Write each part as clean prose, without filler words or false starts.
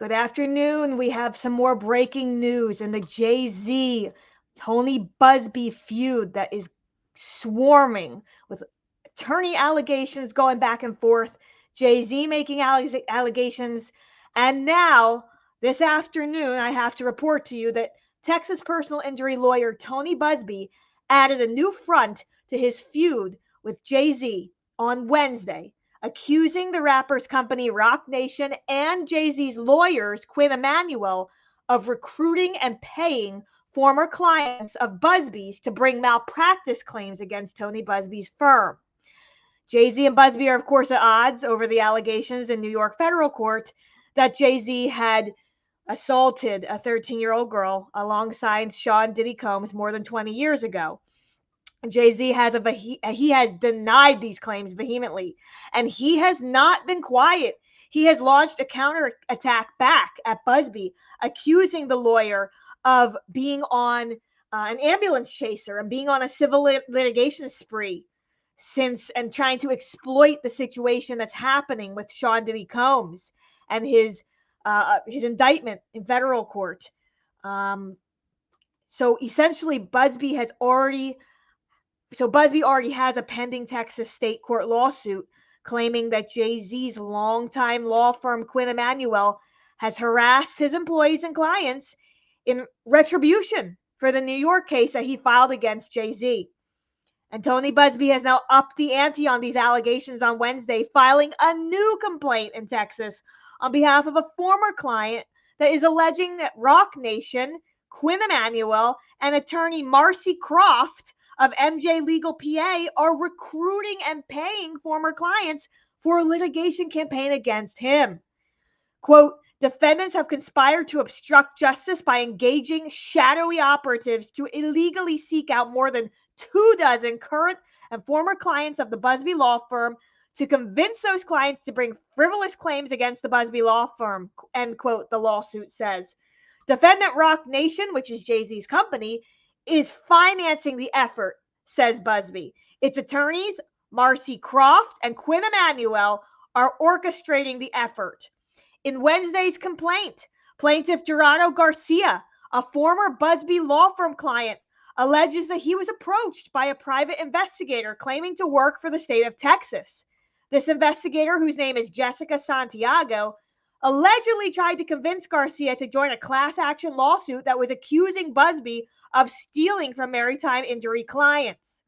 Good afternoon. We have some more breaking news in the Jay-Z Tony Busby feud that is swarming with attorney allegations going back and forth, Jay-Z making allegations, and now this afternoon I have to report to you that Texas personal injury lawyer Tony Busby added a new front to his feud with Jay-Z on Wednesday, accusing the rapper's company Rock Nation and Jay-Z's lawyers, Quinn Emanuel, of recruiting and paying former clients of Busby's to bring malpractice claims against Tony Busby's firm. Jay-Z and Busby are, of course, at odds over the allegations in New York federal court that Jay-Z had assaulted a 13-year-old girl alongside Sean Diddy Combs more than 20 years ago. Jay-Z has denied these claims vehemently, and he has not been quiet. He has launched a counterattack back at Busby, accusing the lawyer of being on an ambulance chaser and being on a civil litigation spree and trying to exploit the situation that's happening with Sean Diddy Combs and his indictment in federal court. So essentially, Busby already has a pending Texas state court lawsuit claiming that Jay-Z's longtime law firm, Quinn Emanuel, has harassed his employees and clients in retribution for the New York case that he filed against Jay-Z. And Tony Busby has now upped the ante on these allegations on Wednesday, filing a new complaint in Texas on behalf of a former client that is alleging that Rock Nation, Quinn Emanuel, and attorney Marcy Croft of MJ Legal PA are recruiting and paying former clients for a litigation campaign against him. Quote, defendants have conspired to obstruct justice by engaging shadowy operatives to illegally seek out more than 24 current and former clients of the Busby law firm to convince those clients to bring frivolous claims against the Busby law firm, end quote, the lawsuit says. Defendant Rock Nation, which is Jay-Z's company, is financing the effort, says Busby. Its attorneys, Marcy Croft and Quinn Emanuel, are orchestrating the effort. In Wednesday's complaint, plaintiff Gerardo Garcia, a former Busby law firm client, alleges that he was approached by a private investigator claiming to work for the state of Texas. This investigator, whose name is Jessica Santiago, allegedly tried to convince Garcia to join a class action lawsuit that was accusing Busby of stealing from maritime injury clients.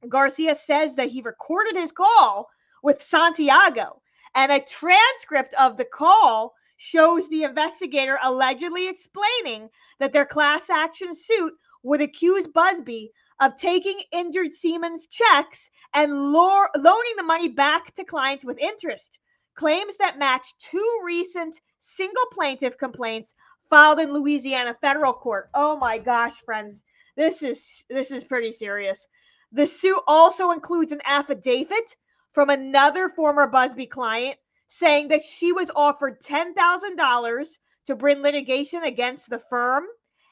Garcia says that he recorded his call with Santiago, and a transcript of the call shows the investigator allegedly explaining that their class action suit would accuse Busby of taking injured seamen's checks and loaning the money back to clients with interest. Claims that match two recent single plaintiff complaints filed in Louisiana federal court. Oh my gosh, friends, this is pretty serious. The suit also includes an affidavit from another former Busby client saying that she was offered $10,000 to bring litigation against the firm,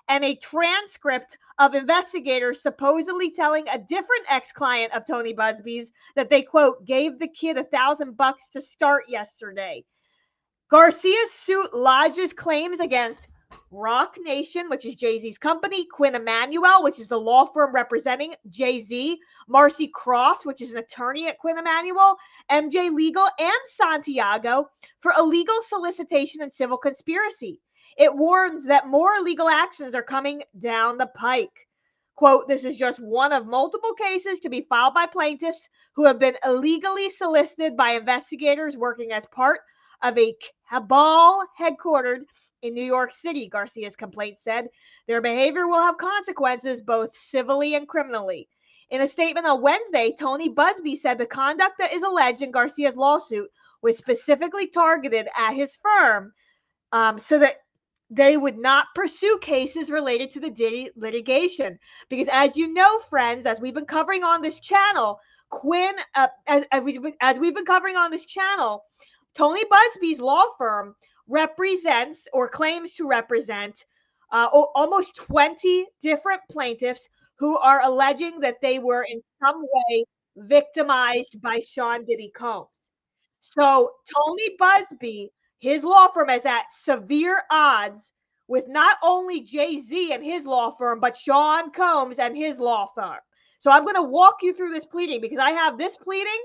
and a transcript of investigators supposedly telling a different ex-client of Tony Busby's that they, quote, gave the kid $1,000 to start yesterday. Garcia's suit lodges claims against Rock Nation, which is Jay-Z's company, Quinn Emanuel, which is the law firm representing Jay-Z, Marcy Croft, which is an attorney at Quinn Emanuel, MJ Legal, and Santiago for illegal solicitation and civil conspiracy. It warns that more illegal actions are coming down the pike. Quote, this is just one of multiple cases to be filed by plaintiffs who have been illegally solicited by investigators working as part of a cabal headquartered in New York City, Garcia's complaint said. Their behavior will have consequences both civilly and criminally. In a statement on Wednesday, Tony Busby said the conduct that is alleged in Garcia's lawsuit was specifically targeted at his firm so that they would not pursue cases related to the Diddy litigation. Because as you know, friends, as we've been covering on this channel, as we've been covering on this channel, Tony Busby's law firm represents or claims to represent almost 20 different plaintiffs who are alleging that they were in some way victimized by Sean Diddy Combs. So Tony Busby his law firm is at severe odds with not only Jay-Z and his law firm, but Sean Combs and his law firm. So I'm going to walk you through this pleading because I have this pleading.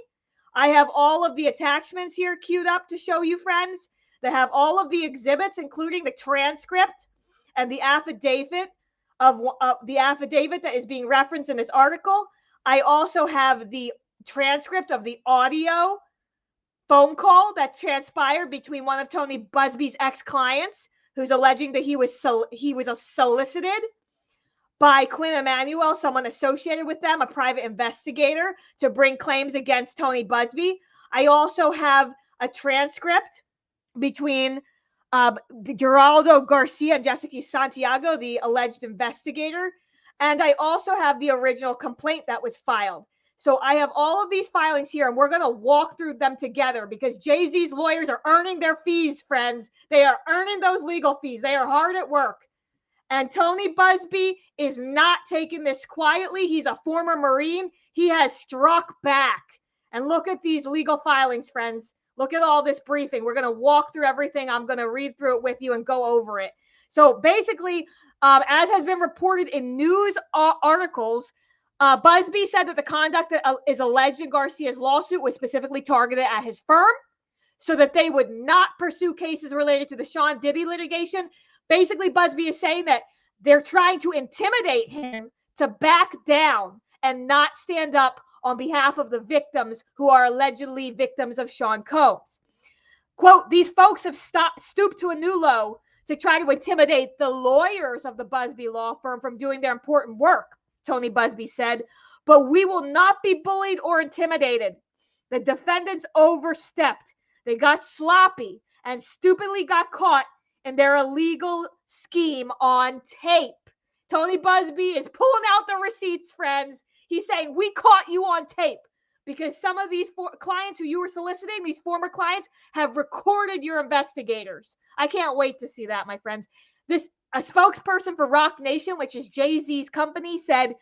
I have all of the attachments here queued up to show you, friends, that have all of the exhibits, including the transcript and the affidavit that is being referenced in this article. I also have the transcript of the audio phone call that transpired between one of Tony Busby's ex-clients, who's alleging that he was solicited by Quinn Emanuel, someone associated with them, a private investigator, to bring claims against Tony Busby. I also have a transcript between Geraldo Garcia and Jessica Santiago, the alleged investigator. And I also have the original complaint that was filed. So I have all of these filings here, and we're going to walk through them together because Jay-Z's lawyers are earning their fees, friends. They are earning those legal fees. They are hard at work. And Tony Busby is not taking this quietly. He's a former Marine. He has struck back. And look at these legal filings, friends. Look at all this briefing. We're going to walk through everything. I'm going to read through it with you and go over it. So basically, as has been reported in news articles, Busby said that the conduct that is alleged in Garcia's lawsuit was specifically targeted at his firm so that they would not pursue cases related to the Sean Diddy litigation. Basically, Busby is saying that they're trying to intimidate him to back down and not stand up on behalf of the victims who are allegedly victims of Sean Combs. Quote, these folks have stooped to a new low to try to intimidate the lawyers of the Busby law firm from doing their important work, Tony Busby said, but we will not be bullied or intimidated. The defendants overstepped. They got sloppy and stupidly got caught in their illegal scheme on tape. Tony Busby is pulling out the receipts, friends. He's saying, we caught you on tape because some of these clients who you were soliciting, these former clients, have recorded your investigators. I can't wait to see that, my friends. A spokesperson for Rock Nation, which is Jay-Z's company, said,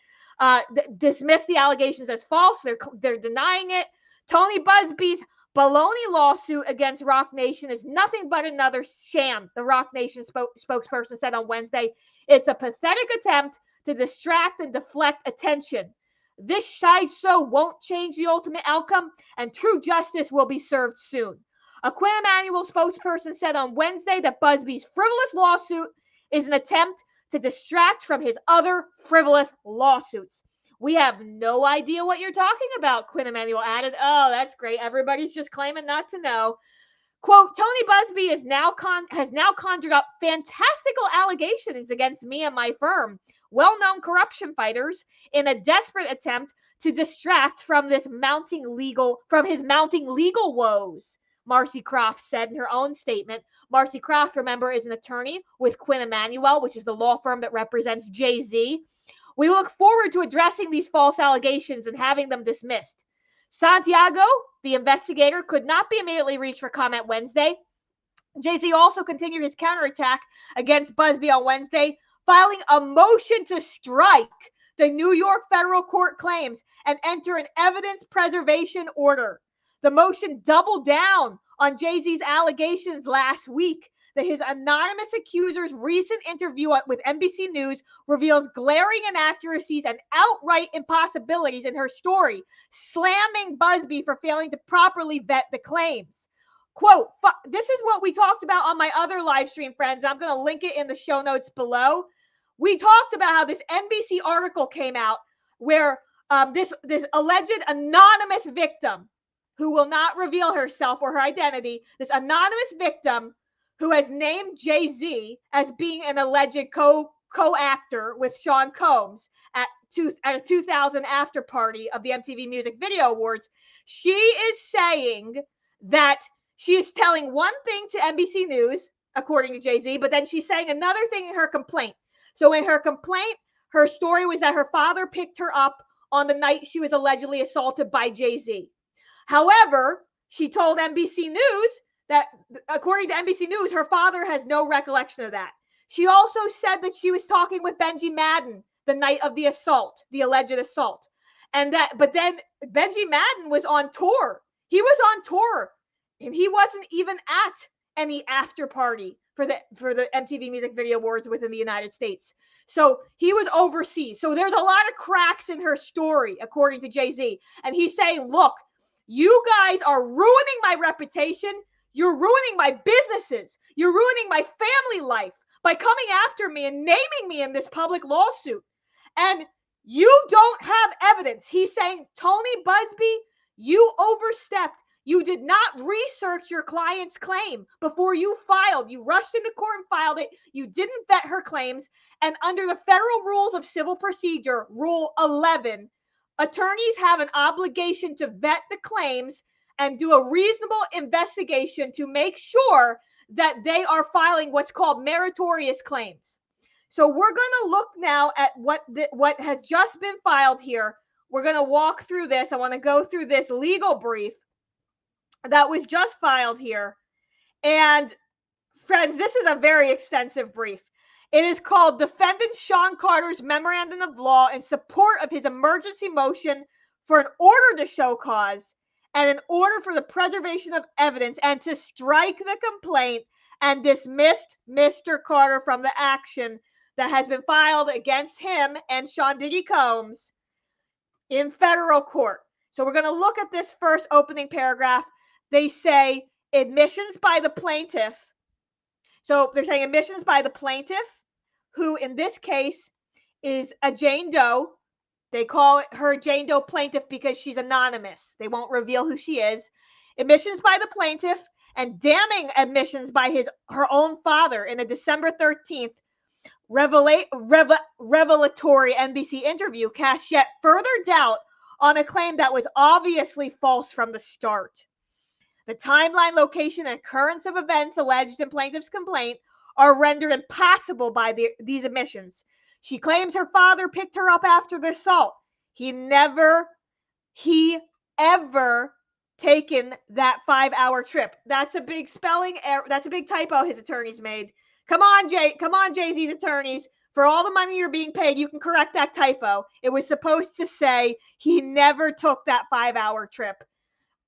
dismissed the allegations as false. They're denying it. Tony Busby's baloney lawsuit against Rock Nation is nothing but another sham, the Rock Nation spokesperson said on Wednesday. It's a pathetic attempt to distract and deflect attention. This sideshow won't change the ultimate outcome, and true justice will be served soon. A Quinn Emanuel spokesperson said on Wednesday that Busby's frivolous lawsuit is an attempt to distract from his other frivolous lawsuits. We have no idea what you're talking about, Quinn Emanuel added. Oh, that's great. Everybody's just claiming not to know. Quote, Tony Busby has now conjured up fantastical allegations against me and my firm, well-known corruption fighters, in a desperate attempt to distract from his mounting legal woes, Marcy Croft said in her own statement. Marcy Croft, remember, is an attorney with Quinn Emanuel, which is the law firm that represents Jay-Z. We look forward to addressing these false allegations and having them dismissed. Santiago, the investigator, could not be immediately reached for comment Wednesday. Jay-Z also continued his counterattack against Busby on Wednesday, filing a motion to strike the New York federal court claims and enter an evidence preservation order. The motion doubled down on Jay-Z's allegations last week that his anonymous accuser's recent interview with NBC News reveals glaring inaccuracies and outright impossibilities in her story, slamming Busby for failing to properly vet the claims. Quote, this is what we talked about on my other live stream, friends. I'm going to link it in the show notes below. We talked about how this NBC article came out where this alleged anonymous victim, who will not reveal herself or her identity, this anonymous victim who has named Jay-Z as being an alleged co-actor with Sean Combs at a 2000 after party of the MTV Music Video Awards. She is saying that she is telling one thing to NBC News, according to Jay-Z, but then she's saying another thing in her complaint. So in her complaint, her story was that her father picked her up on the night she was allegedly assaulted by Jay-Z. However, she told NBC News that, according to NBC News, her father has no recollection of that. She also said that she was talking with Benji Madden the night of the assault, the alleged assault. But then Benji Madden was on tour. He was on tour, and he wasn't even at any after party for the MTV Music Video Awards within the United States. So he was overseas. So there's a lot of cracks in her story, according to Jay-Z. And he's saying, look, you guys are ruining my reputation. You're ruining my businesses. You're ruining my family life by coming after me and naming me in this public lawsuit. And you don't have evidence. He's saying, Tony Busby, you overstepped. You did not research your client's claim before you filed. You rushed into court and filed it. You didn't vet her claims. And under the federal rules of civil procedure, Rule 11, attorneys have an obligation to vet the claims and do a reasonable investigation to make sure that they are filing what's called meritorious claims. So we're going to look now at what has just been filed here. We're going to walk through this. I want to go through this legal brief that was just filed here. And friends, this is a very extensive brief. It is called Defendant Sean Carter's Memorandum of Law in support of his emergency motion for an order to show cause and an order for the preservation of evidence and to strike the complaint and dismissed Mr. Carter from the action that has been filed against him and Sean Diddy Combs in federal court. So we're going to look at this first opening paragraph. They say admissions by the plaintiff. So they're saying admissions by the plaintiff, who in this case is a Jane Doe. They call her Jane Doe plaintiff because she's anonymous. They won't reveal who she is. Admissions by the plaintiff and damning admissions by her own father in a December 13th revelatory NBC interview cast yet further doubt on a claim that was obviously false from the start. The timeline, location, and occurrence of events alleged in plaintiff's complaint are rendered impossible by these admissions. She claims her father picked her up after the assault. He ever taken that 5-hour trip. That's a big spelling error. That's a big typo his attorneys made. Come on, Jay-Z's attorneys. For all the money you're being paid, you can correct that typo. It was supposed to say he never took that 5-hour trip.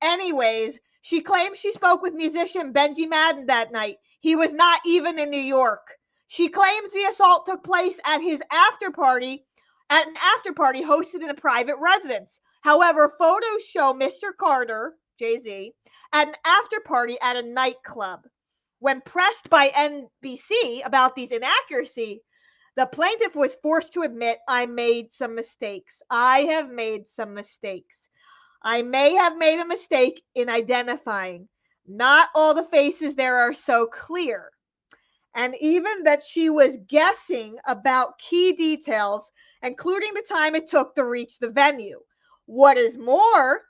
Anyways, she claims she spoke with musician Benji Madden that night. He was not even in New York. She claims the assault took place at an after party hosted in a private residence. However, photos show Mr. Carter, Jay-Z, at an after party at a nightclub. When pressed by NBC about these inaccuracies, the plaintiff was forced to admit, I made some mistakes. I have made some mistakes. I may have made a mistake in identifying. Not all the faces there are so clear. And even that she was guessing about key details, including the time it took to reach the venue. What is more,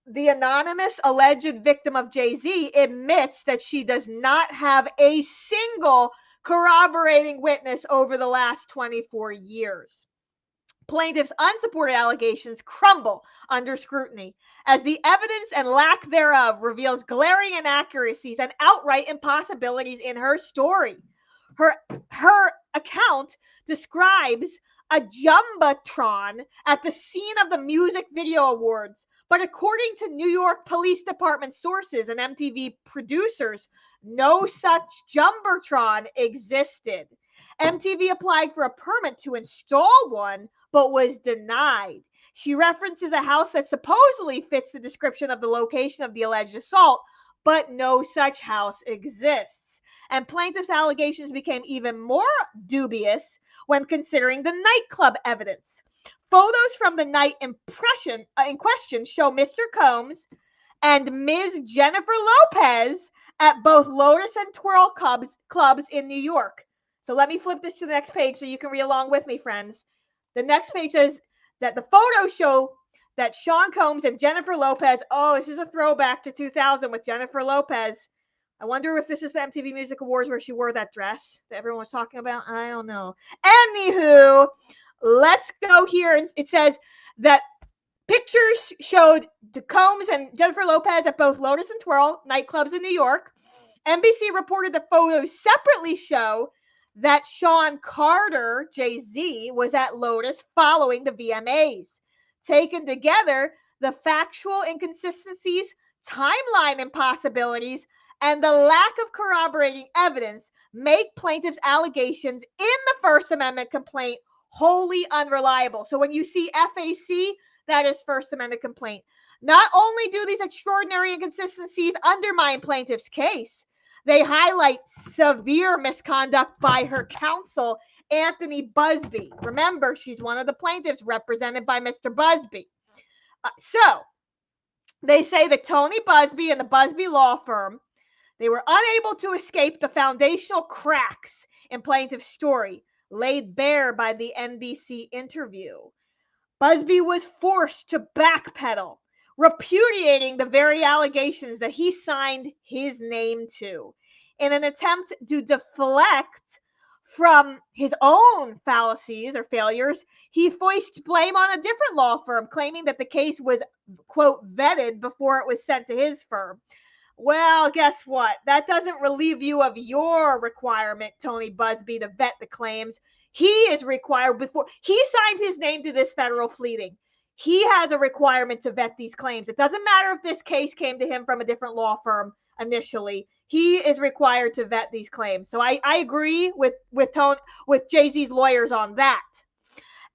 the anonymous alleged victim of Jay-Z admits that she does not have a single corroborating witness over the last 24 years. Plaintiff's unsupported allegations crumble under scrutiny as the evidence and lack thereof reveals glaring inaccuracies and outright impossibilities in her story. Her account describes a jumbotron at the scene of the Music Video Awards, but according to New York Police Department sources and MTV producers, no such jumbotron existed. MTV applied for a permit to install one, but was denied. She references a house that supposedly fits the description of the location of the alleged assault, but no such house exists. And plaintiff's allegations became even more dubious when considering the nightclub evidence. Photos from the night in question show Mr. Combs and Ms. Jennifer Lopez at both Lotus and Twirl clubs in New York. So let me flip this to the next page so you can read along with me, friends. The next page says that the photos show that Sean Combs and Jennifer Lopez, this is a throwback to 2000 with Jennifer Lopez. I wonder if this is the MTV Music Awards where she wore that dress that everyone was talking about. I don't know. Anywho, let's go here. It says that pictures showed Combs and Jennifer Lopez at both Lotus and Twirl nightclubs in New York. NBC reported the photos separately show that Sean Carter, Jay-Z, was at Lotus following the VMAs. Taken together, the factual inconsistencies, timeline impossibilities, and the lack of corroborating evidence make plaintiff's allegations in the First Amendment complaint wholly unreliable. So when you see FAC, that is First Amendment complaint. Not only do these extraordinary inconsistencies undermine plaintiff's case, they highlight severe misconduct by her counsel, Anthony Busby. Remember, she's one of the plaintiffs represented by Mr. Busby. So they say that Tony Busby and the Busby law firm, they were unable to escape the foundational cracks in plaintiff's story laid bare by the NBC interview. Busby was forced to backpedal, repudiating the very allegations that he signed his name to. In an attempt to deflect from his own fallacies or failures, he foisted blame on a different law firm, claiming that the case was, quote, vetted before it was sent to his firm. Well, guess what? That doesn't relieve you of your requirement, Tony Busby, to vet the claims. He is required before he signed his name to this federal pleading. He has a requirement to vet these claims. It doesn't matter if this case came to him from a different law firm initially. He is required to vet these claims. So I agree with Jay-Z's lawyers on that.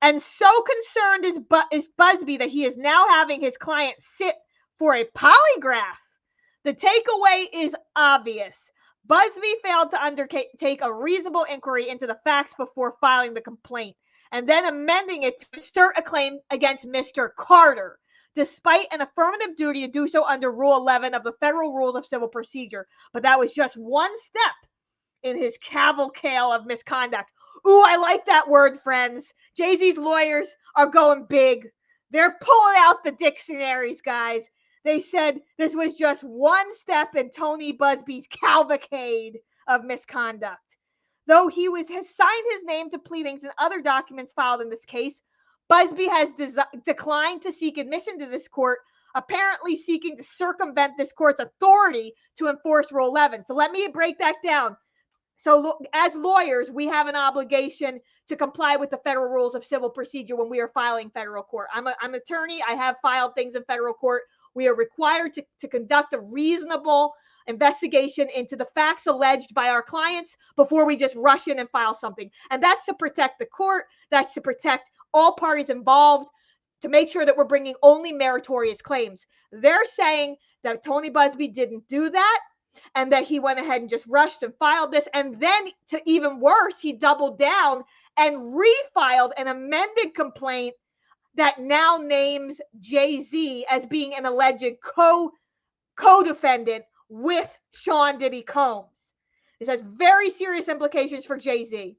And so concerned is Busby that he is now having his client sit for a polygraph. The takeaway is obvious. Busby failed to undertake a reasonable inquiry into the facts before filing the complaint, and then amending it to assert a claim against Mr. Carter, despite an affirmative duty to do so under Rule 11 of the Federal Rules of Civil Procedure. But that was just one step in his cavalcade of misconduct. Ooh, I like that word, friends. Jay-Z's lawyers are going big. They're pulling out the dictionaries, guys. They said this was just one step in Tony Busby's cavalcade of misconduct. Though he has signed his name to pleadings and other documents filed in this case, Busby has declined to seek admission to this court, apparently seeking to circumvent this court's authority to enforce Rule 11. So let me break that down. So as lawyers, we have an obligation to comply with the Federal Rules of Civil Procedure when we are filing federal court. I'm an attorney. I have filed things in federal court. We are required to conduct a reasonable investigation into the facts alleged by our clients before we just rush in and file something. And that's to protect the court. That's to protect all parties involved, to make sure that we're bringing only meritorious claims. They're saying that Tony Busby didn't do that and that he went ahead and just rushed and filed this. And then, to even worse, he doubled down and refiled an amended complaint that now names Jay-Z as being an alleged co-defendant with Sean Diddy Combs. This has very serious implications for Jay-Z.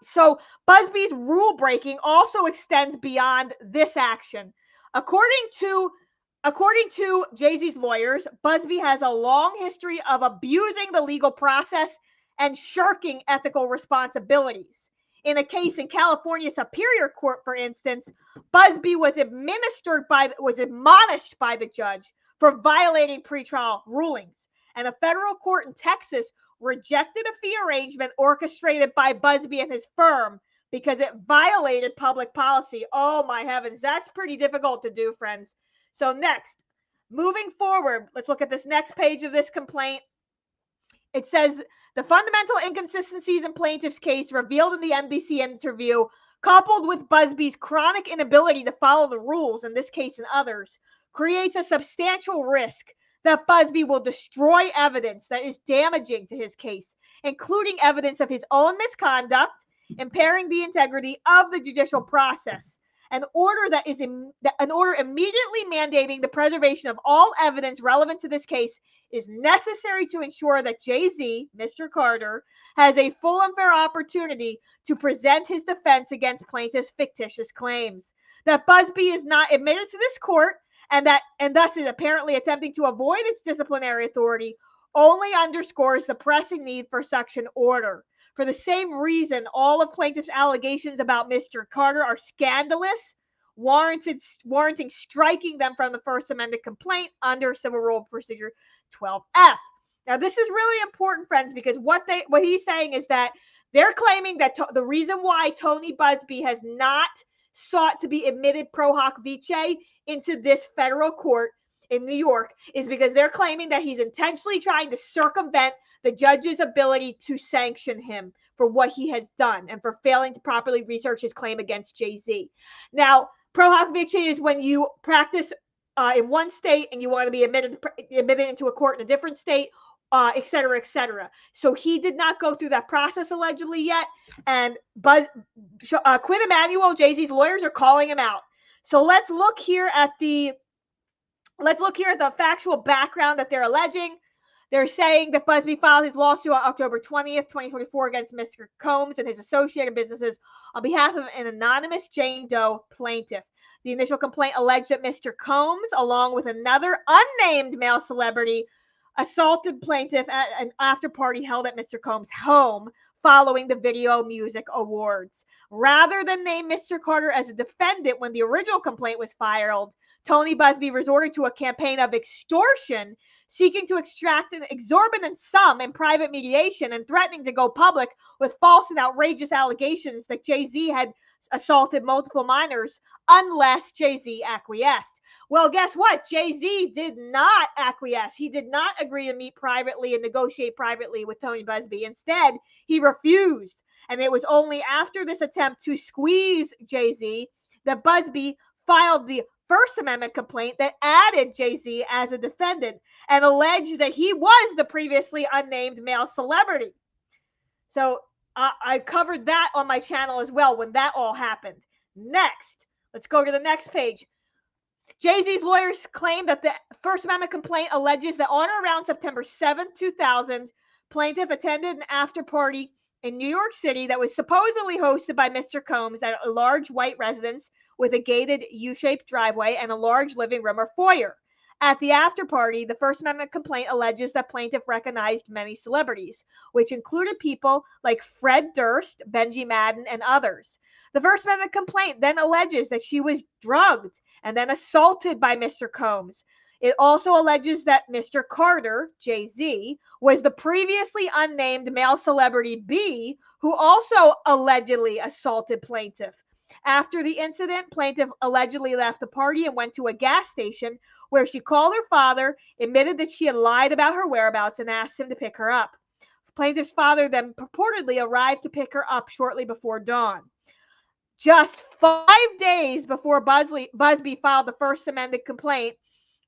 So Busby's rule breaking also extends beyond this action. According to Jay-Z's lawyers, Busby has a long history of abusing the legal process and shirking ethical responsibilities. In a case in California Superior Court, for instance, Busby was admonished by the judge for violating pretrial rulings. And a federal court in Texas rejected a fee arrangement orchestrated by Busby and his firm because it violated public policy. Oh my heavens, that's pretty difficult to do, friends. So next, moving forward, let's look at this next page of this complaint. It says, the fundamental inconsistencies in plaintiff's case revealed in the NBC interview, coupled with Busby's chronic inability to follow the rules, in this case and others, creates a substantial risk that Busby will destroy evidence that is damaging to his case, including evidence of his own misconduct, impairing the integrity of the judicial process. An order immediately mandating the preservation of all evidence relevant to this case is necessary to ensure that Jay-Z, Mr. Carter, has a full and fair opportunity to present his defense against plaintiff's fictitious claims. That Busby is not admitted to this court and thus is apparently attempting to avoid its disciplinary authority only underscores the pressing need for such an order. For the same reason, all of plaintiff's allegations about Mr. Carter are scandalous, warranting striking them from the First Amendment complaint under Civil Rule Procedure 12F. Now, this is really important, friends, because what he's saying is that they're claiming that the reason why Tony Busby has not sought to be admitted pro hoc vice into this federal court in New York is because they're claiming that he's intentionally trying to circumvent the judge's ability to sanction him for what he has done and for failing to properly research his claim against Jay-Z. Now, pro hoc vice is when you practice in one state and you want to be admitted into a court in a different state, et cetera, et cetera. So he did not go through that process allegedly yet, and Quinn Emanuel, Jay-Z's lawyers, are calling him out. So let's look here at the factual background that they're alleging. They're saying that Busby filed his lawsuit on October 20th, 2024 against Mr. Combs and his associated businesses on behalf of an anonymous Jane Doe plaintiff. The initial complaint alleged that Mr. Combs, along with another unnamed male celebrity, assaulted plaintiff at an after party held at Mr. Combs' home following the Video Music Awards. Rather than name Mr. Carter as a defendant when the original complaint was filed, Tony Busby resorted to a campaign of extortion, seeking to extract an exorbitant sum in private mediation and threatening to go public with false and outrageous allegations that Jay-Z had assaulted multiple minors unless Jay-Z acquiesced. Well, guess what? Jay-Z did not acquiesce. He did not agree to meet privately and negotiate privately with Tony Busby. Instead, he refused. And it was only after this attempt to squeeze Jay-Z that Busby filed the First Amendment complaint that added Jay-Z as a defendant and alleged that he was the previously unnamed male celebrity. So I covered that on my channel as well when that all happened. Next, let's go to the next page. Jay-Z's lawyers claim that the First Amendment complaint alleges that on or around September 7, 2000, plaintiff attended an after party in New York City that was supposedly hosted by Mr. Combs at a large white residence with a gated U-shaped driveway and a large living room or foyer. At the after party, the First Amendment complaint alleges that plaintiff recognized many celebrities, which included people like Fred Durst, Benji Madden, and others. The First Amendment complaint then alleges that she was drugged and then assaulted by Mr. Combs. It also alleges that Mr. Carter, Jay-Z, was the previously unnamed male celebrity B, who also allegedly assaulted plaintiff. After the incident, plaintiff allegedly left the party and went to a gas station where she called her father, admitted that she had lied about her whereabouts, and asked him to pick her up. Plaintiff's father then purportedly arrived to pick her up shortly before dawn. Just 5 days before Busby filed the First Amendment complaint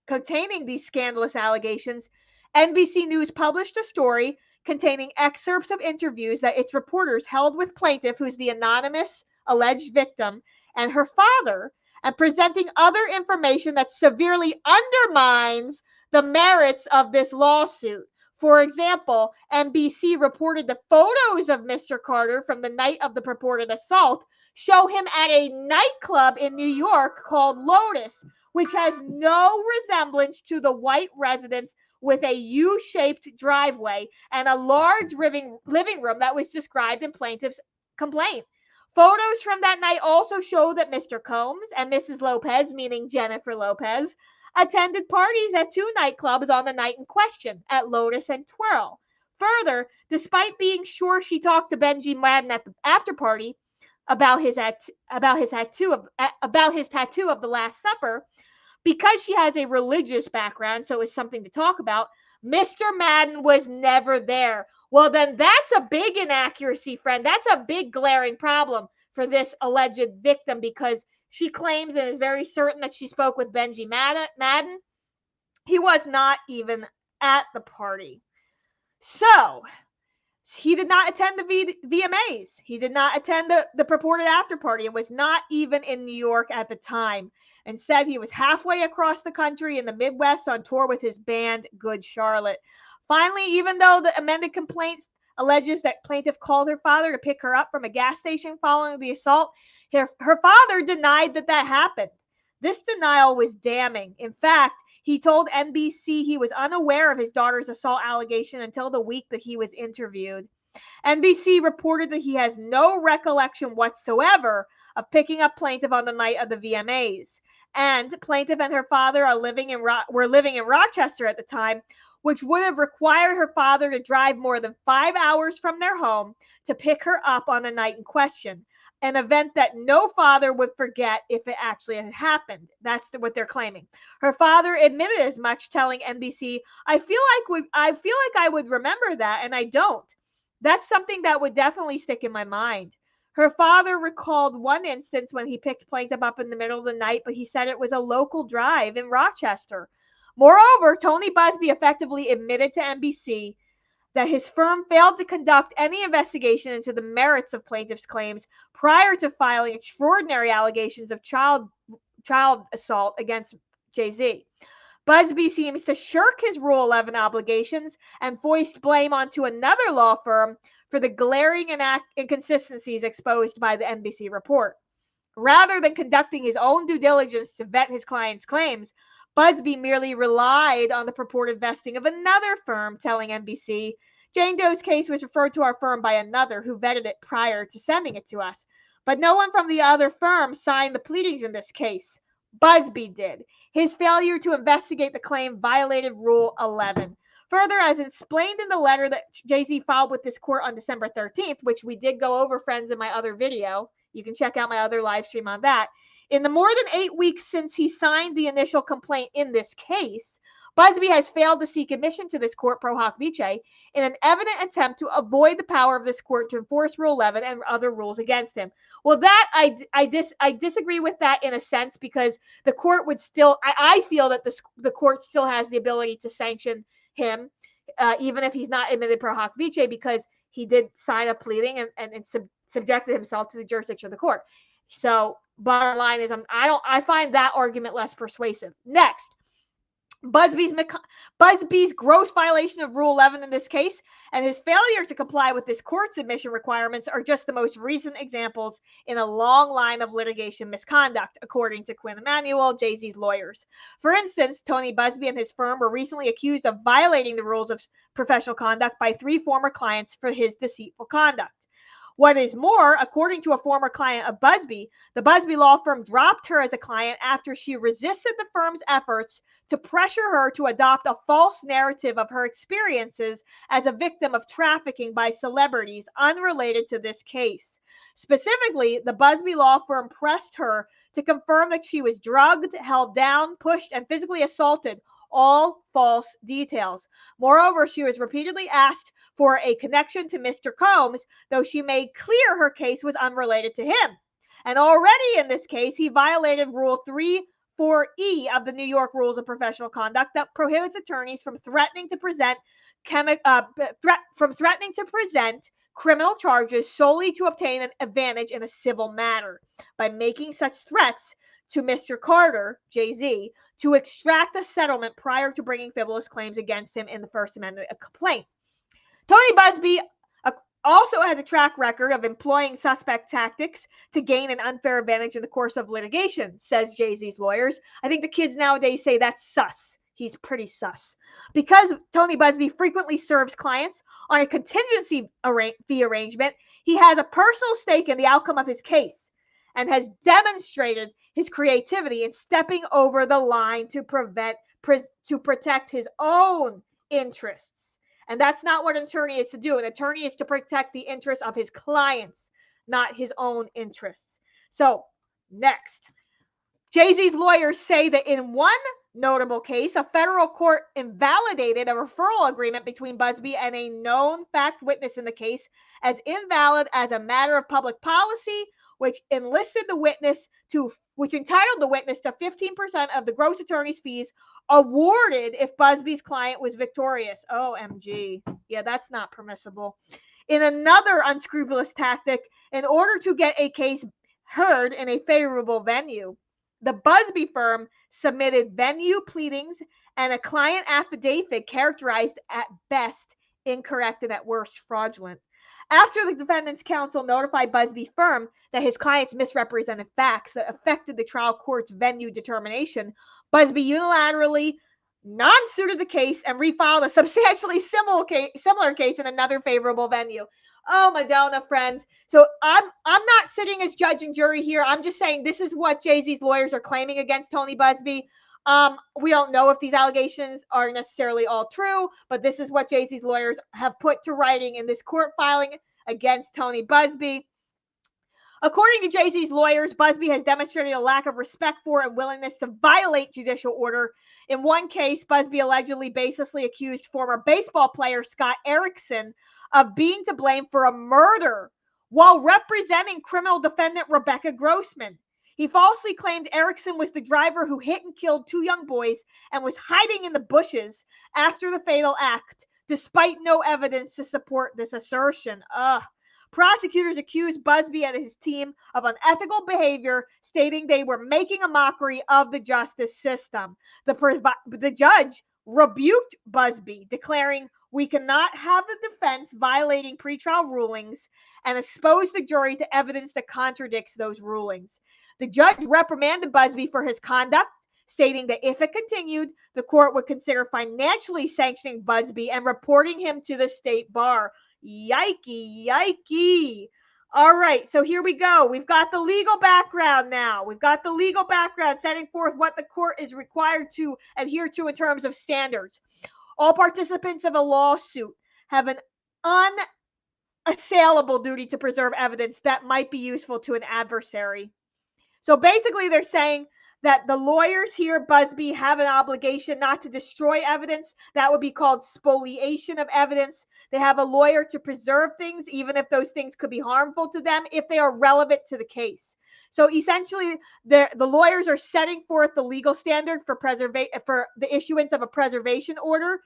containing these scandalous allegations, NBC News published a story containing excerpts of interviews that its reporters held with plaintiff, who's the anonymous alleged victim, and her father, and presenting other information that severely undermines the merits of this lawsuit. For example, NBC reported the photos of Mr. Carter from the night of the purported assault show him at a nightclub in New York called Lotus, which has no resemblance to the white residence with a U-shaped driveway and a large living room that was described in plaintiff's complaint. Photos from that night also show that Mr. Combs and Mrs. Lopez, meaning Jennifer Lopez, attended parties at two nightclubs on the night in question, at Lotus and Twirl. Further, despite being sure she talked to Benji Madden at the after party about his tattoo of the Last Supper, because she has a religious background, so it's something to talk about, Mr. Madden was never there. Well, then that's a big inaccuracy, friend. That's a big glaring problem for this alleged victim, because she claims and is very certain that she spoke with Benji Madden. He was not even at the party. So he did not attend the VMAs. He did not attend the purported after party and was not even in New York at the time. Instead, he was halfway across the country in the Midwest on tour with his band, Good Charlotte. Finally, even though the amended complaint alleges that plaintiff called her father to pick her up from a gas station following the assault, her father denied that happened. This denial was damning. In fact, he told NBC he was unaware of his daughter's assault allegation until the week that he was interviewed. NBC reported that he has no recollection whatsoever of picking up plaintiff on the night of the VMAs. And plaintiff and her father were living in Rochester at the time, which would have required her father to drive more than 5 hours from their home to pick her up on the night in question. an event that no father would forget if it actually had happened. That's what they're claiming. Her father admitted as much, telling NBC, I feel like I would remember that, and I don't. That's something that would definitely stick in my mind. Her father recalled one instance when he picked plaintiff up in the middle of the night, but he said it was a local drive in Rochester. Moreover, Tony Busby effectively admitted to NBC that his firm failed to conduct any investigation into the merits of plaintiff's claims prior to filing extraordinary allegations of child assault against Jay-Z. Busby seems to shirk his Rule 11 obligations and foist blame onto another law firm for the glaring inconsistencies exposed by the NBC report. Rather than conducting his own due diligence to vet his client's claims, Busby merely relied on the purported vesting of another firm, telling NBC, Jane Doe's case was referred to our firm by another who vetted it prior to sending it to us. But no one from the other firm signed the pleadings in this case. Busby did. His failure to investigate the claim violated Rule 11. Further, as explained in the letter that Jay-Z filed with this court on December 13th, which we did go over, friends, in my other video, you can check out my other live stream on that. In the more than 8 weeks since he signed the initial complaint in this case, Busby has failed to seek admission to this court pro hoc vice in an evident attempt to avoid the power of this court to enforce Rule 11 and other rules against him. Well, that I disagree with that in a sense, because the court would still, I feel that the court still has the ability to sanction him, even if he's not admitted pro hoc vice, because he did sign a pleading and subjected himself to the jurisdiction of the court. So bottom line is, I find that argument less persuasive. Next, Busby's gross violation of Rule 11 in this case and his failure to comply with this court's admission requirements are just the most recent examples in a long line of litigation misconduct, according to Quinn Emanuel, Jay-Z's lawyers. For instance, Tony Busby and his firm were recently accused of violating the rules of professional conduct by 3 former clients for his deceitful conduct. What is more, according to a former client of Busby, the Busby law firm dropped her as a client after she resisted the firm's efforts to pressure her to adopt a false narrative of her experiences as a victim of trafficking by celebrities unrelated to this case. Specifically, the Busby law firm pressed her to confirm that she was drugged, held down, pushed, and physically assaulted, all false details. Moreover, she was repeatedly asked for a connection to Mr. Combs, though she made clear her case was unrelated to him. And already in this case, he violated Rule 34E of the New York Rules of Professional Conduct that prohibits attorneys from threatening to present criminal charges solely to obtain an advantage in a civil matter by making such threats to Mr. Carter, Jay-Z, to extract a settlement prior to bringing frivolous claims against him in the First Amendment complaint. Tony Busby also has a track record of employing suspect tactics to gain an unfair advantage in the course of litigation, says Jay-Z's lawyers. I think the kids nowadays say that's sus. He's pretty sus. Because Tony Busby frequently serves clients on a contingency fee arrangement, he has a personal stake in the outcome of his case and has demonstrated his creativity in stepping over the line to protect his own interests. And that's not what an attorney is to do. An attorney is to protect the interests of his clients, not his own interests. So, next. Jay-Z's lawyers say that in one notable case, a federal court invalidated a referral agreement between Busby and a known fact witness in the case as invalid as a matter of public policy, which entitled the witness to 15% of the gross attorney's fees awarded if Busby's client was victorious. OMG. Yeah, that's not permissible. In another unscrupulous tactic, in order to get a case heard in a favorable venue, the Busby firm submitted venue pleadings and a client affidavit characterized at best incorrect and at worst fraudulent. After the defendant's counsel notified Busby's firm that his clients misrepresented facts that affected the trial court's venue determination, Busby unilaterally non-suited the case and refiled a substantially similar case in another favorable venue. Oh, Madonna, friends. So I'm not sitting as judge and jury here. I'm just saying this is what Jay-Z's lawyers are claiming against Tony Busby. We don't know if these allegations are necessarily all true, but this is what Jay-Z's lawyers have put to writing in this court filing against Tony Busby. According to Jay-Z's lawyers, Busby has demonstrated a lack of respect for and willingness to violate judicial order. In one case, Busby allegedly baselessly accused former baseball player Scott Erickson of being to blame for a murder while representing criminal defendant Rebecca Grossman. He falsely claimed Erickson was the driver who hit and killed two young boys and was hiding in the bushes after the fatal act, despite no evidence to support this assertion. Prosecutors accused Busby and his team of unethical behavior, stating they were making a mockery of the justice system. The judge rebuked Busby, declaring, "We cannot have the defense violating pretrial rulings and expose the jury to evidence that contradicts those rulings." The judge reprimanded Busby for his conduct, stating that if it continued, the court would consider financially sanctioning Busby and reporting him to the state bar. Yikey, yikey. All right, so here we go. We've got the legal background now. We've got the legal background setting forth what the court is required to adhere to in terms of standards. All participants of a lawsuit have an unassailable duty to preserve evidence that might be useful to an adversary. So basically, they're saying that the lawyers here, Busby, have an obligation not to destroy evidence. That would be called spoliation of evidence. They have a lawyer to preserve things, even if those things could be harmful to them, if they are relevant to the case. So essentially, the lawyers are setting forth the legal standard for the issuance of a preservation order.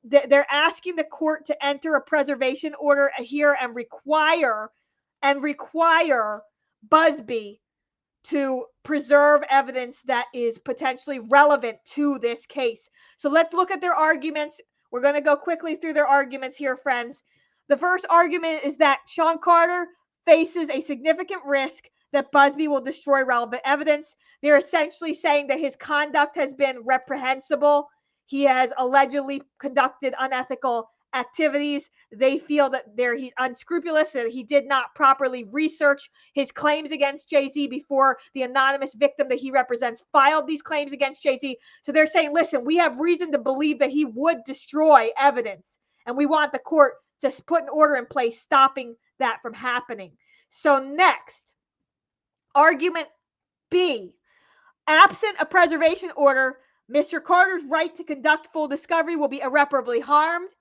They're asking the court to enter a preservation order here and require Busby to preserve evidence that is potentially relevant to this case. So let's look at their arguments. We're going to go quickly through their arguments here, friends. The first argument is that Sean Carter faces a significant risk that Busby will destroy relevant evidence. They're essentially saying that his conduct has been reprehensible. He has allegedly conducted unethical activities. They feel that he's unscrupulous, that he did not properly research his claims against Jay-Z before the anonymous victim that he represents filed these claims against Jay-Z. So they're saying, listen, we have reason to believe that he would destroy evidence, and we want the court to put an order in place stopping that from happening. So next, argument B, absent a preservation order, Mr. Carter's right to conduct full discovery will be irreparably harmed.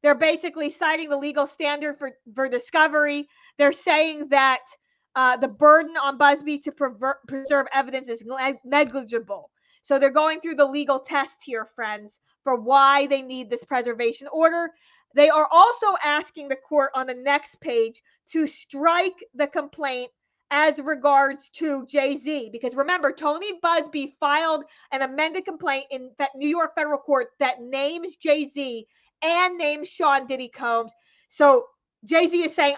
They're basically citing the legal standard for discovery. They're saying that the burden on Busby to preserve evidence is negligible. So they're going through the legal test here, friends, for why they need this preservation order. They are also asking the court on the next page to strike the complaint as regards to Jay-Z. Because remember, Tony Busby filed an amended complaint in New York federal court that names Jay-Z and names Sean Diddy Combs. So Jay-Z is saying,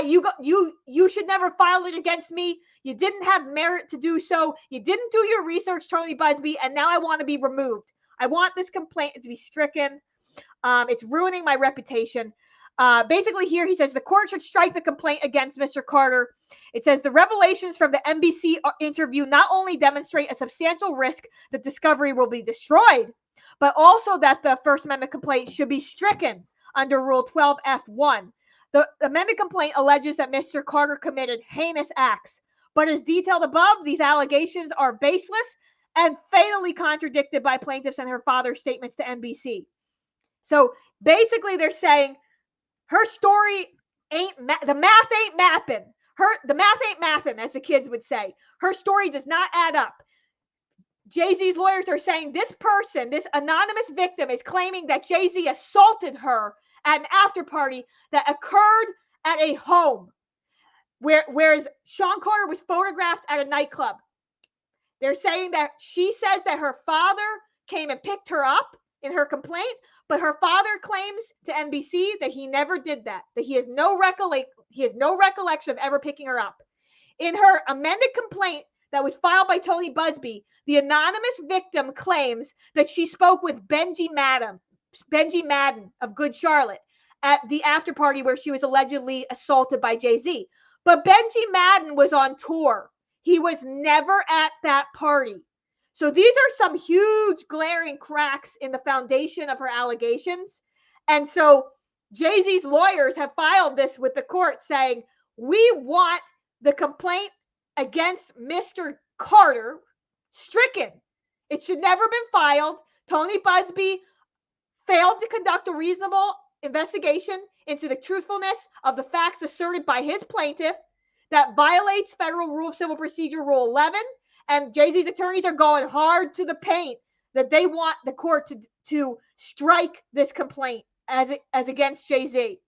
you should never file it against me. You didn't have merit to do so. You didn't do your research, Tony Busby, and now I want to be removed. I want this complaint to be stricken. It's ruining my reputation. Basically here he says the court should strike the complaint against Mr. Carter. It says the revelations from the NBC interview not only demonstrate a substantial risk that discovery will be destroyed, but also that the First Amendment complaint should be stricken under Rule 12F1. The amended complaint alleges that Mr. Carter committed heinous acts, but as detailed above, these allegations are baseless and fatally contradicted by plaintiffs and her father's statements to NBC. So basically they're saying her story the math ain't mapping. The math ain't mapping, as the kids would say. Her story does not add up. Jay-Z's lawyers are saying this person, this anonymous victim, is claiming that Jay-Z assaulted her at an after party that occurred at a home, whereas Sean Carter was photographed at a nightclub. They're saying that she says that her father came and picked her up in her complaint, but her father claims to NBC that he never did that he has no recollection of ever picking her up. In her amended complaint that was filed by Tony Busby, the anonymous victim claims that she spoke with Benji Madden of Good Charlotte at the after party where she was allegedly assaulted by Jay-Z. But Benji Madden was on tour. He was never at that party. So these are some huge glaring cracks in the foundation of her allegations. And so Jay-Z's lawyers have filed this with the court saying, we want the complaint against Mr. Carter stricken. It should never have been filed. Tony Busby failed to conduct a reasonable investigation into the truthfulness of the facts asserted by his plaintiff that violates Federal Rule of Civil Procedure Rule 11. And Jay-Z's attorneys are going hard to the paint that they want the court to strike this complaint as against Jay-Z.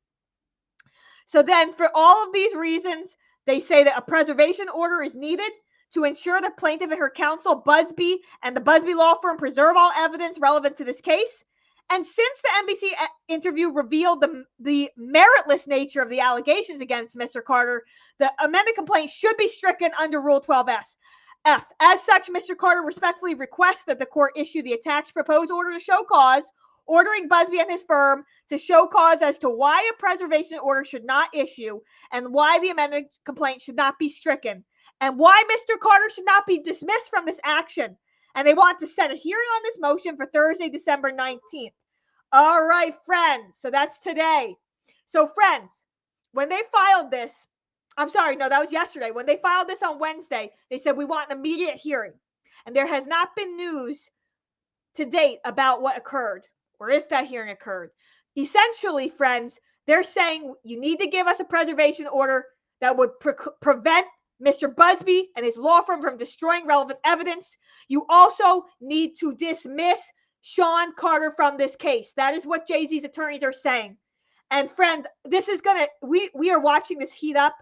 So then for all of these reasons, they say that a preservation order is needed to ensure the plaintiff and her counsel, Busby, and the Busby law firm preserve all evidence relevant to this case. And since the NBC interview revealed the meritless nature of the allegations against Mr. Carter, the amended complaint should be stricken under Rule 12S. As such, Mr. Carter respectfully requests that the court issue the attached proposed order to show cause, ordering Busby and his firm to show cause as to why a preservation order should not issue and why the amended complaint should not be stricken and why Mr. Carter should not be dismissed from this action. And they want to set a hearing on this motion for Thursday, December 19th. All right, friends. So that's today. So, friends, when they filed this, I'm sorry, no, that was yesterday. When they filed this on Wednesday, they said we want an immediate hearing. And there has not been news to date about what occurred or if that hearing occurred. Essentially, friends, they're saying you need to give us a preservation order that would prevent Mr. Busby and his law firm from destroying relevant evidence. You also need to dismiss Sean Carter from this case. That is what Jay-Z's attorneys are saying. And friends, this is gonna, we are watching this heat up.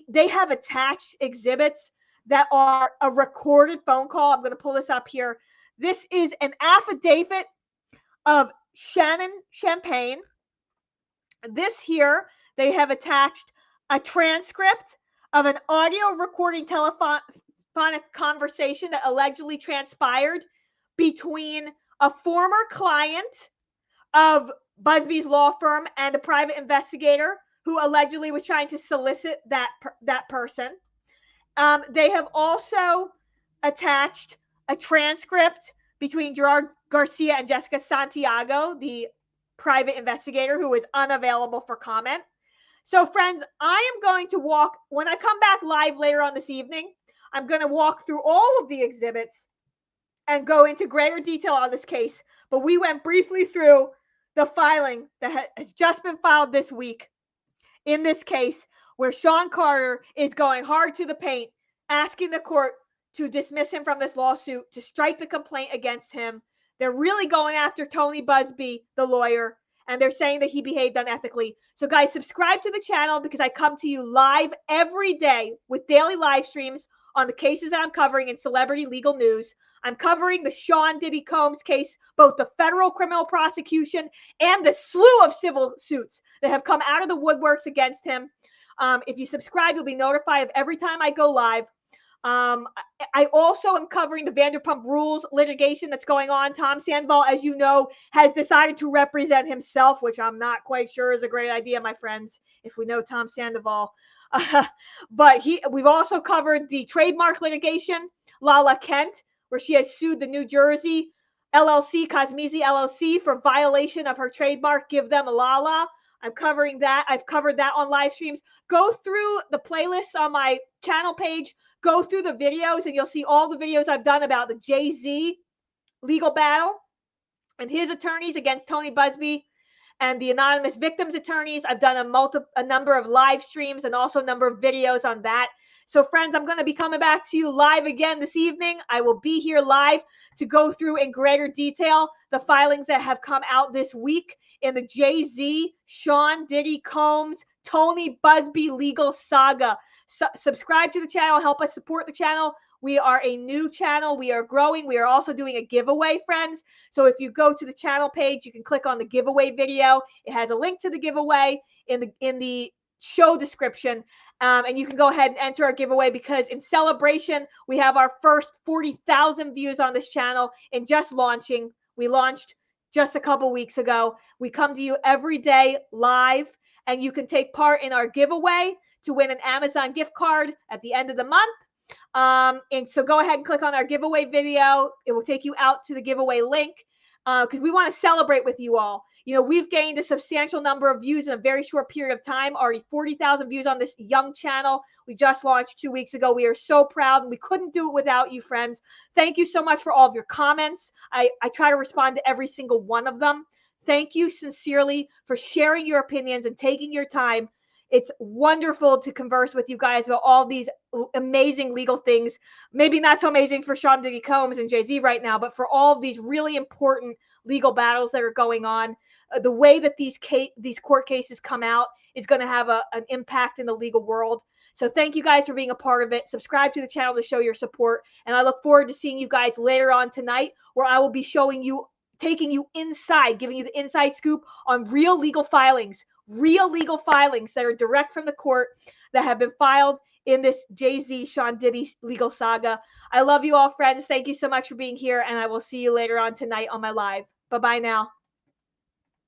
They have attached exhibits that are a recorded phone call. I'm going to pull this up here. This is an affidavit of Shannon Champagne. This here, they have attached a transcript of an audio recording telephonic conversation that allegedly transpired between a former client of Busby's law firm and a private investigator who allegedly was trying to solicit that person. They have also attached a transcript between Gerard Garcia and Jessica Santiago, the private investigator who is unavailable for comment. So, friends, I am going to walk, when I come back live later on this evening, I'm going to walk through all of the exhibits and go into greater detail on this case. But we went briefly through the filing that has just been filed this week in this case, where Sean Carter is going hard to the paint, asking the court to dismiss him from this lawsuit, to strike the complaint against him. They're really going after Tony Busby, the lawyer, and they're saying that he behaved unethically. So, guys, subscribe to the channel because I come to you live every day with daily live streams on the cases that I'm covering in celebrity legal news. I'm covering the Sean Diddy Combs case, both the federal criminal prosecution and the slew of civil suits that have come out of the woodworks against him. If you subscribe, you'll be notified of every time I go live. I also am covering the Vanderpump Rules litigation that's going on. Tom Sandoval, as you know, has decided to represent himself, which I'm not quite sure is a great idea, my friends, if we know Tom Sandoval. But we've also covered the trademark litigation, Lala Kent, where she has sued the New Jersey LLC, Cosmesi LLC, for violation of her trademark, Give Them a Lala. I'm covering that. I've covered that on live streams. Go through the playlists on my channel page. Go through the videos, and you'll see all the videos I've done about the Jay-Z legal battle and his attorneys against Tony Busby and the anonymous victims' attorneys. I've done a number of live streams and also a number of videos on that. So, friends, I'm going to be coming back to you live again this evening. I will be here live to go through in greater detail the filings that have come out this week in the Jay-Z, Sean Diddy Combs, Tony Busby legal saga. Subscribe to the channel. Help us support the channel. We are a new channel. We are growing. We are also doing a giveaway, friends. So if you go to the channel page, you can click on the giveaway video. It has a link to the giveaway in the show description. And you can go ahead and enter our giveaway because in celebration, we have our first 40,000 views on this channel in just launching. We launched just a couple weeks ago. We come to you every day live, and you can take part in our giveaway to win an Amazon gift card at the end of the month. And so go ahead and click on our giveaway video. It will take you out to the giveaway link. because we want to celebrate with you all. You know, we've gained a substantial number of views in a very short period of time, already 40,000 views on this young channel. We just launched 2 weeks ago. We are so proud, and we couldn't do it without you, friends. Thank you so much for all of your comments. I try to respond to every single one of them. Thank you sincerely for sharing your opinions and taking your time. It's wonderful to converse with you guys about all these amazing legal things. Maybe not so amazing for Sean Diddy Combs and Jay-Z right now, but for all of these really important legal battles that are going on. The way that these court cases come out is going to have an impact in the legal world. So thank you guys for being a part of it. Subscribe to the channel to show your support. And I look forward to seeing you guys later on tonight, where I will be showing you, taking you inside, giving you the inside scoop on real legal filings that are direct from the court that have been filed in this Jay-Z, Sean Diddy legal saga. I love you all, friends. Thank you so much for being here, and I will see you later on tonight on my live. Bye-bye now.